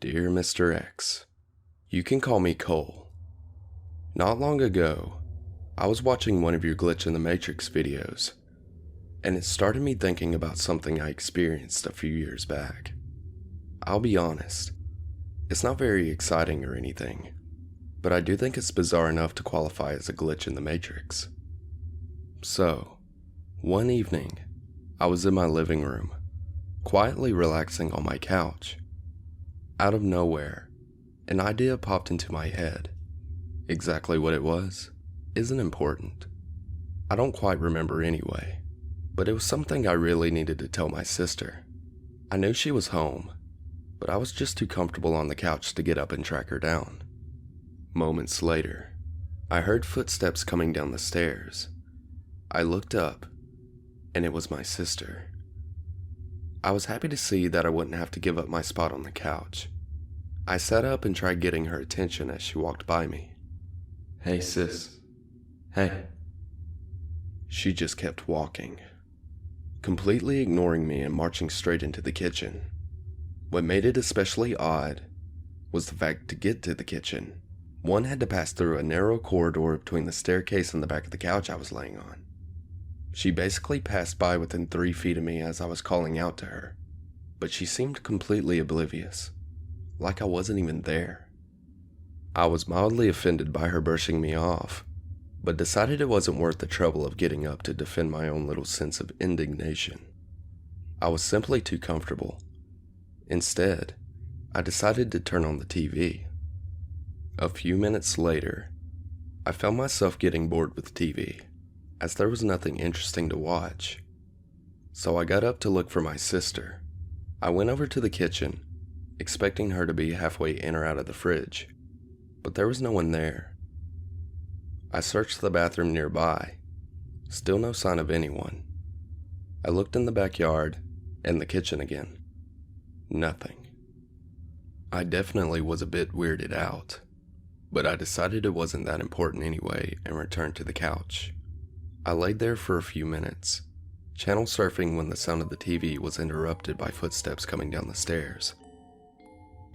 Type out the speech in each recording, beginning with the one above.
Dear Mr. X, you can call me Cole. Not long ago, I was watching one of your Glitch in the Matrix videos, and it started me thinking about something I experienced a few years back. I'll be honest, it's not very exciting or anything, but I do think it's bizarre enough to qualify as a glitch in the Matrix. So, one evening, I was in my living room, quietly relaxing on my couch. Out of nowhere, an idea popped into my head. Exactly what it was isn't important. I don't quite remember anyway, but it was something I really needed to tell my sister. I knew she was home, but I was just too comfortable on the couch to get up and track her down. Moments later, I heard footsteps coming down the stairs. I looked up, and it was my sister. I was happy to see that I wouldn't have to give up my spot on the couch. I sat up and tried getting her attention as she walked by me. "Hey sis. Hey." She just kept walking, completely ignoring me and marching straight into the kitchen. What made it especially odd was the fact to get to the kitchen, one had to pass through a narrow corridor between the staircase and the back of the couch I was laying on. She basically passed by within 3 feet of me as I was calling out to her, but she seemed completely oblivious, like I wasn't even there. I was mildly offended by her brushing me off, but decided it wasn't worth the trouble of getting up to defend my own little sense of indignation. I was simply too comfortable. Instead, I decided to turn on the TV. A few minutes later, I found myself getting bored with TV, as there was nothing interesting to watch. So I got up to look for my sister. I went over to the kitchen, expecting her to be halfway in or out of the fridge, but there was no one there. I searched the bathroom nearby, still no sign of anyone. I looked in the backyard and the kitchen again. Nothing. I definitely was a bit weirded out, but I decided it wasn't that important anyway and returned to the couch. I laid there for a few minutes, channel surfing when the sound of the TV was interrupted by footsteps coming down the stairs.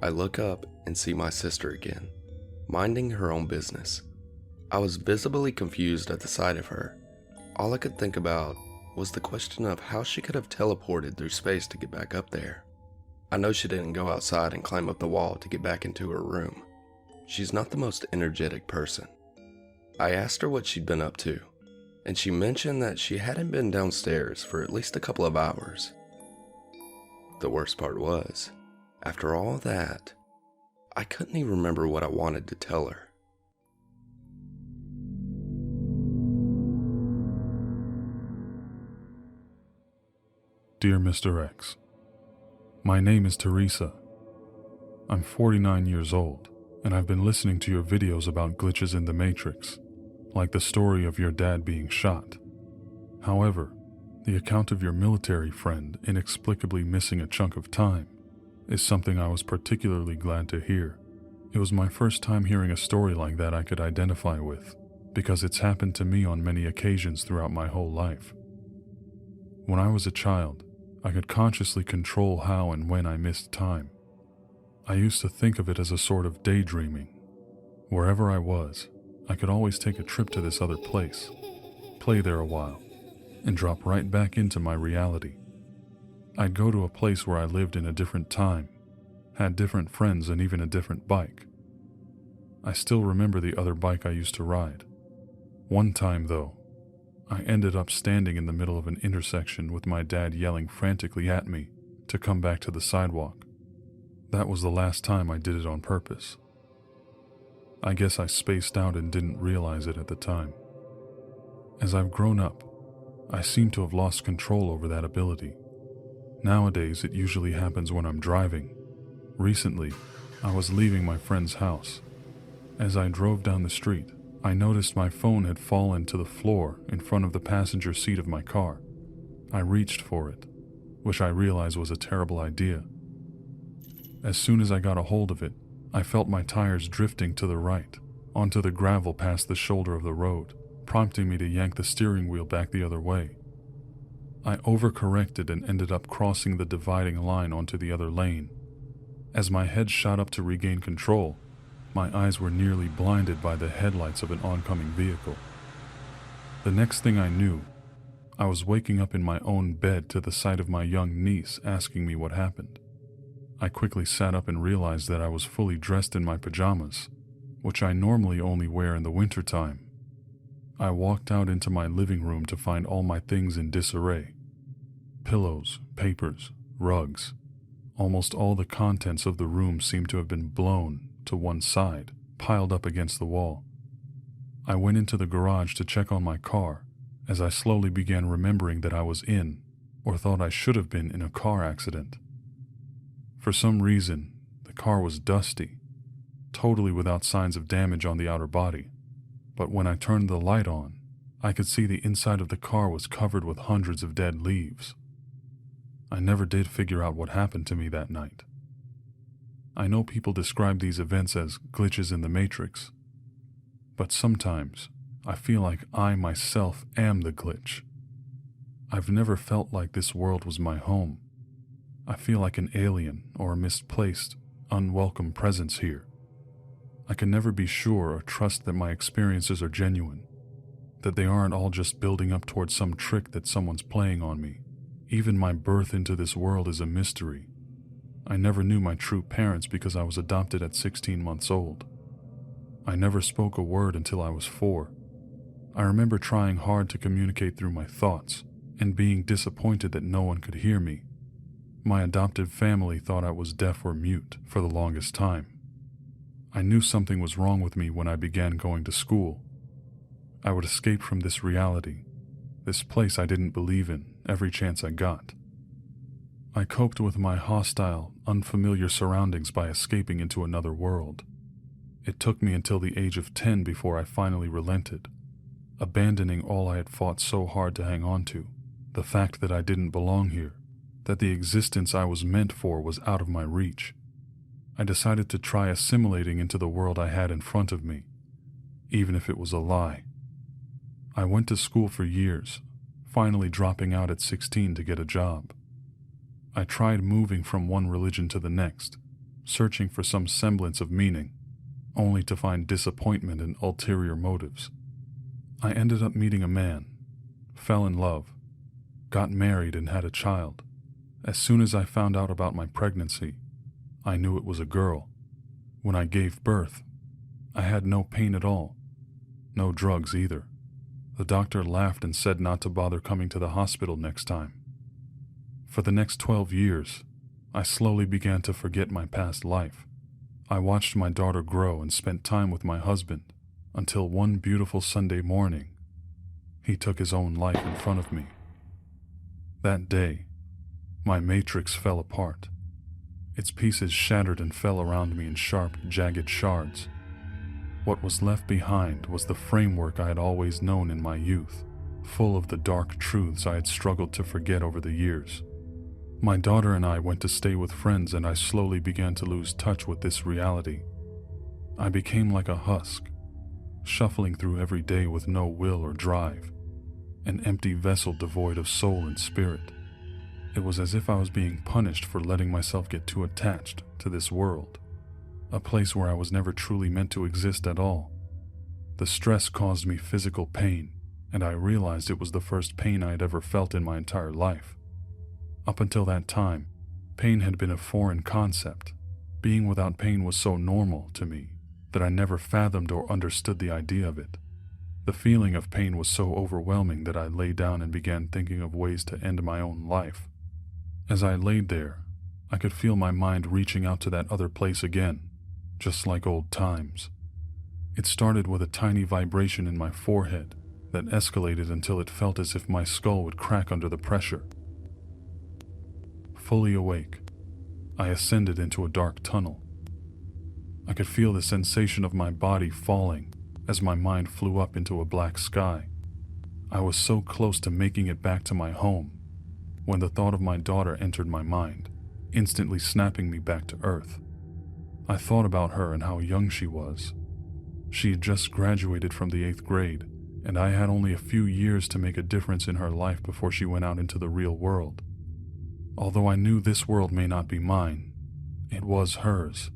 I look up and see my sister again, minding her own business. I was visibly confused at the sight of her. All I could think about was the question of how she could have teleported through space to get back up there. I know she didn't go outside and climb up the wall to get back into her room. She's not the most energetic person. I asked her what she'd been up to, and she mentioned that she hadn't been downstairs for at least a couple of hours. The worst part was, after all that, I couldn't even remember what I wanted to tell her. Dear Mr. X, my name is Teresa. I'm 49 years old, and I've been listening to your videos about glitches in the Matrix, like the story of your dad being shot. However, the account of your military friend inexplicably missing a chunk of time is something I was particularly glad to hear. It was my first time hearing a story like that I could identify with, because it's happened to me on many occasions throughout my whole life. When I was a child, I could consciously control how and when I missed time. I used to think of it as a sort of daydreaming. Wherever I was, I could always take a trip to this other place, play there a while, and drop right back into my reality. I'd go to a place where I lived in a different time, had different friends and even a different bike. I still remember the other bike I used to ride. One time though, I ended up standing in the middle of an intersection with my dad yelling frantically at me to come back to the sidewalk. That was the last time I did it on purpose. I guess I spaced out and didn't realize it at the time. As I've grown up, I seem to have lost control over that ability. Nowadays, it usually happens when I'm driving. Recently, I was leaving my friend's house. As I drove down the street, I noticed my phone had fallen to the floor in front of the passenger seat of my car. I reached for it, which I realized was a terrible idea. As soon as I got a hold of it, I felt my tires drifting to the right, onto the gravel past the shoulder of the road, prompting me to yank the steering wheel back the other way. I overcorrected and ended up crossing the dividing line onto the other lane. As my head shot up to regain control, my eyes were nearly blinded by the headlights of an oncoming vehicle. The next thing I knew, I was waking up in my own bed to the sight of my young niece asking me what happened. I quickly sat up and realized that I was fully dressed in my pajamas, which I normally only wear in the wintertime. I walked out into my living room to find all my things in disarray. Pillows, papers, rugs. Almost all the contents of the room seemed to have been blown to one side, piled up against the wall. I went into the garage to check on my car as I slowly began remembering that I was in, or thought I should have been in, a car accident. For some reason, the car was dusty, totally without signs of damage on the outer body, but when I turned the light on, I could see the inside of the car was covered with hundreds of dead leaves. I never did figure out what happened to me that night. I know people describe these events as glitches in the Matrix, but sometimes I feel like I myself am the glitch. I've never felt like this world was my home. I feel like an alien or a misplaced, unwelcome presence here. I can never be sure or trust that my experiences are genuine, that they aren't all just building up towards some trick that someone's playing on me. Even my birth into this world is a mystery. I never knew my true parents because I was adopted at 16 months old. I never spoke a word until I was 4. I remember trying hard to communicate through my thoughts and being disappointed that no one could hear me. My adopted family thought I was deaf or mute for the longest time. I knew something was wrong with me when I began going to school. I would escape from this reality, this place I didn't believe in, every chance I got. I coped with my hostile, unfamiliar surroundings by escaping into another world. It took me until the age of 10 before I finally relented, abandoning all I had fought so hard to hang on to, the fact that I didn't belong here, that the existence I was meant for was out of my reach. I decided to try assimilating into the world I had in front of me, even if it was a lie. I went to school for years, finally dropping out at 16 to get a job. I tried moving from one religion to the next, searching for some semblance of meaning, only to find disappointment and ulterior motives. I ended up meeting a man, fell in love, got married and had a child. As soon as I found out about my pregnancy, I knew it was a girl. When I gave birth, I had no pain at all, no drugs either. The doctor laughed and said not to bother coming to the hospital next time. For the next 12 years, I slowly began to forget my past life. I watched my daughter grow and spent time with my husband until one beautiful Sunday morning, he took his own life in front of me. That day, my matrix fell apart. Its pieces shattered and fell around me in sharp, jagged shards. What was left behind was the framework I had always known in my youth, full of the dark truths I had struggled to forget over the years. My daughter and I went to stay with friends, and I slowly began to lose touch with this reality. I became like a husk, shuffling through every day with no will or drive, an empty vessel devoid of soul and spirit. It was as if I was being punished for letting myself get too attached to this world, a place where I was never truly meant to exist at all. The stress caused me physical pain, and I realized it was the first pain I had ever felt in my entire life. Up until that time, pain had been a foreign concept. Being without pain was so normal to me that I never fathomed or understood the idea of it. The feeling of pain was so overwhelming that I lay down and began thinking of ways to end my own life. As I laid there, I could feel my mind reaching out to that other place again, just like old times. It started with a tiny vibration in my forehead that escalated until it felt as if my skull would crack under the pressure. Fully awake, I ascended into a dark tunnel. I could feel the sensation of my body falling as my mind flew up into a black sky. I was so close to making it back to my home when the thought of my daughter entered my mind, instantly snapping me back to Earth. I thought about her and how young she was. She had just graduated from the 8th grade, and I had only a few years to make a difference in her life before she went out into the real world. Although I knew this world may not be mine, It was hers,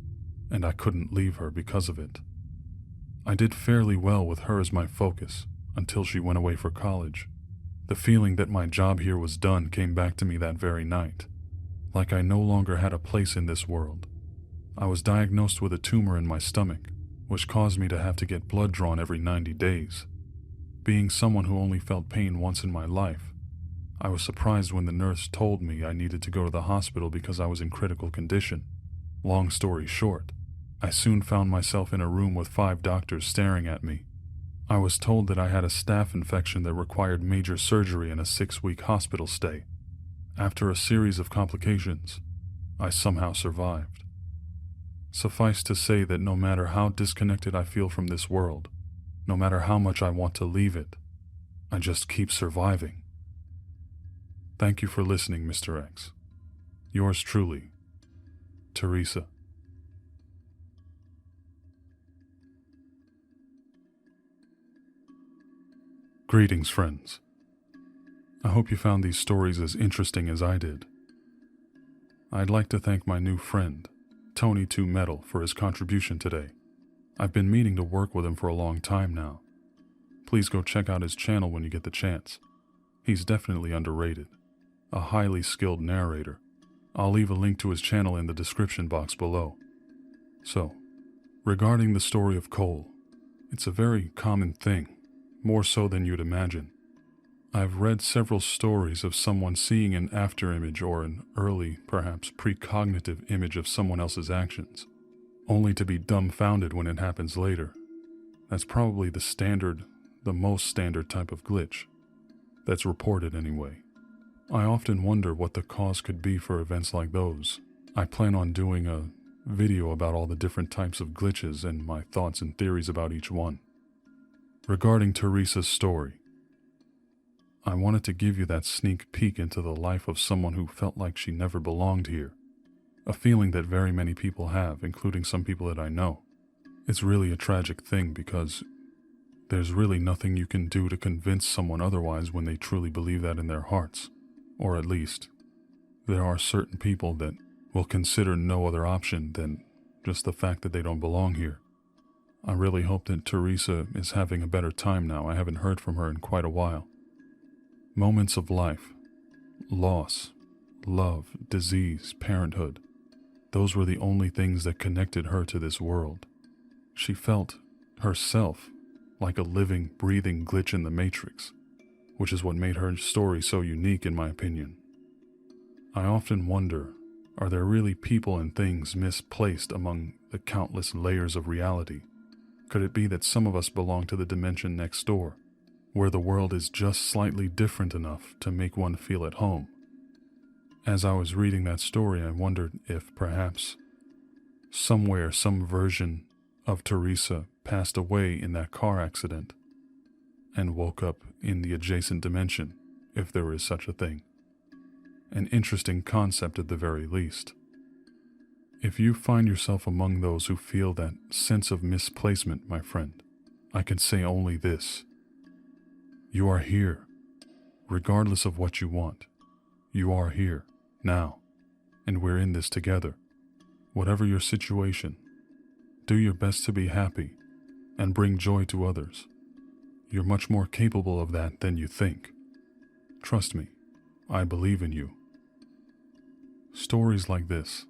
and I couldn't leave her because of it. I did fairly well with her as my focus until she went away for college. The feeling that my job here was done came back to me that very night, like I no longer had a place in this world. I was diagnosed with a tumor in my stomach, which caused me to have to get blood drawn every 90 days. Being someone who only felt pain once in my life, I was surprised when the nurse told me I needed to go to the hospital because I was in critical condition. Long story short, I soon found myself in a room with 5 doctors staring at me. I was told that I had a staph infection that required major surgery and a 6-week hospital stay. After a series of complications, I somehow survived. Suffice to say that no matter how disconnected I feel from this world, no matter how much I want to leave it, I just keep surviving. Thank you for listening, Mr. X. Yours truly, Teresa. Greetings, friends. I hope you found these stories as interesting as I did. I'd like to thank my new friend, Tony 2 Metal, for his contribution today. I've been meaning to work with him for a long time now. Please go check out his channel when you get the chance. He's definitely underrated. A highly skilled narrator. I'll leave a link to his channel in the description box below. So, regarding the story of Cole, it's a very common thing, more so than you'd imagine. I've read several stories of someone seeing an afterimage or an early, perhaps precognitive image of someone else's actions, only to be dumbfounded when it happens later. That's probably the most standard type of glitch. That's reported anyway. I often wonder what the cause could be for events like those. I plan on doing a video about all the different types of glitches and my thoughts and theories about each one. Regarding Teresa's story, I wanted to give you that sneak peek into the life of someone who felt like she never belonged here. A feeling that very many people have, including some people that I know. It's really a tragic thing because there's really nothing you can do to convince someone otherwise when they truly believe that in their hearts. Or at least, there are certain people that will consider no other option than just the fact that they don't belong here. I really hope that Teresa is having a better time now. I haven't heard from her in quite a while. Moments of life, loss, love, disease, parenthood, those were the only things that connected her to this world. She felt herself like a living, breathing glitch in the Matrix, which is what made her story so unique in my opinion. I often wonder, are there really people and things misplaced among the countless layers of reality? Could it be that some of us belong to the dimension next door, where the world is just slightly different enough to make one feel at home? As I was reading that story, I wondered if perhaps somewhere some version of Teresa passed away in that car accident and woke up in the adjacent dimension, if there is such a thing. An interesting concept at the very least. If you find yourself among those who feel that sense of misplacement, my friend, I can say only this. You are here, regardless of what you want. You are here, now, and we're in this together. Whatever your situation, do your best to be happy and bring joy to others. You're much more capable of that than you think. Trust me, I believe in you. Stories like this,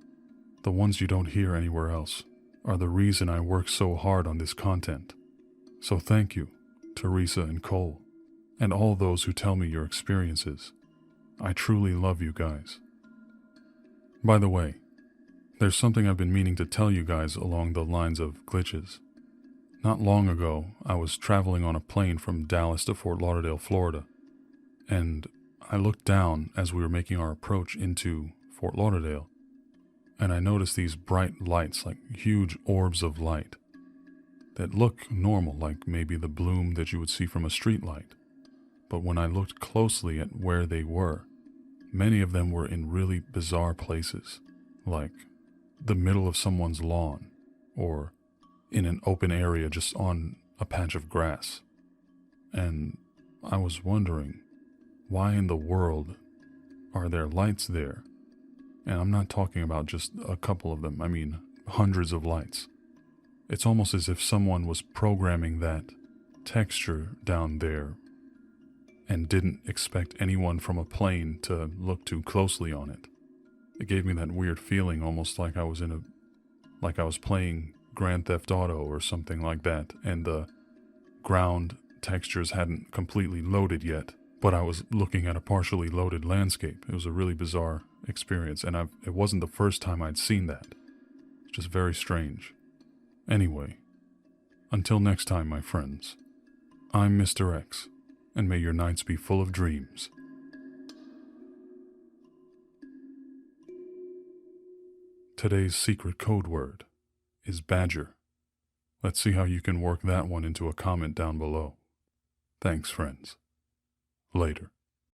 the ones you don't hear anywhere else, are the reason I work so hard on this content. So thank you, Teresa and Cole, and all those who tell me your experiences. I truly love you guys. By the way, there's something I've been meaning to tell you guys along the lines of glitches. Not long ago, I was traveling on a plane from Dallas to Fort Lauderdale, Florida, and I looked down as we were making our approach into Fort Lauderdale, and I noticed these bright lights, like huge orbs of light, that look normal, like maybe the bloom that you would see from a street light. But when I looked closely at where they were, many of them were in really bizarre places, like the middle of someone's lawn, or in an open area just on a patch of grass. And I was wondering, why in the world are there lights there? And I'm not talking about just a couple of them, I mean hundreds of lights. It's almost as if someone was programming that texture down there and didn't expect anyone from a plane to look too closely on it. It gave me that weird feeling, almost like I was playing Grand Theft Auto or something like that, and the ground textures hadn't completely loaded yet, but I was looking at a partially loaded landscape. It was a really bizarre experience, and it wasn't the first time I'd seen that. It's just very strange. Anyway, until next time, my friends, I'm Mr. X, and may your nights be full of dreams. Today's secret code word is badger. Let's see how you can work that one into a comment down below. Thanks, friends. Later.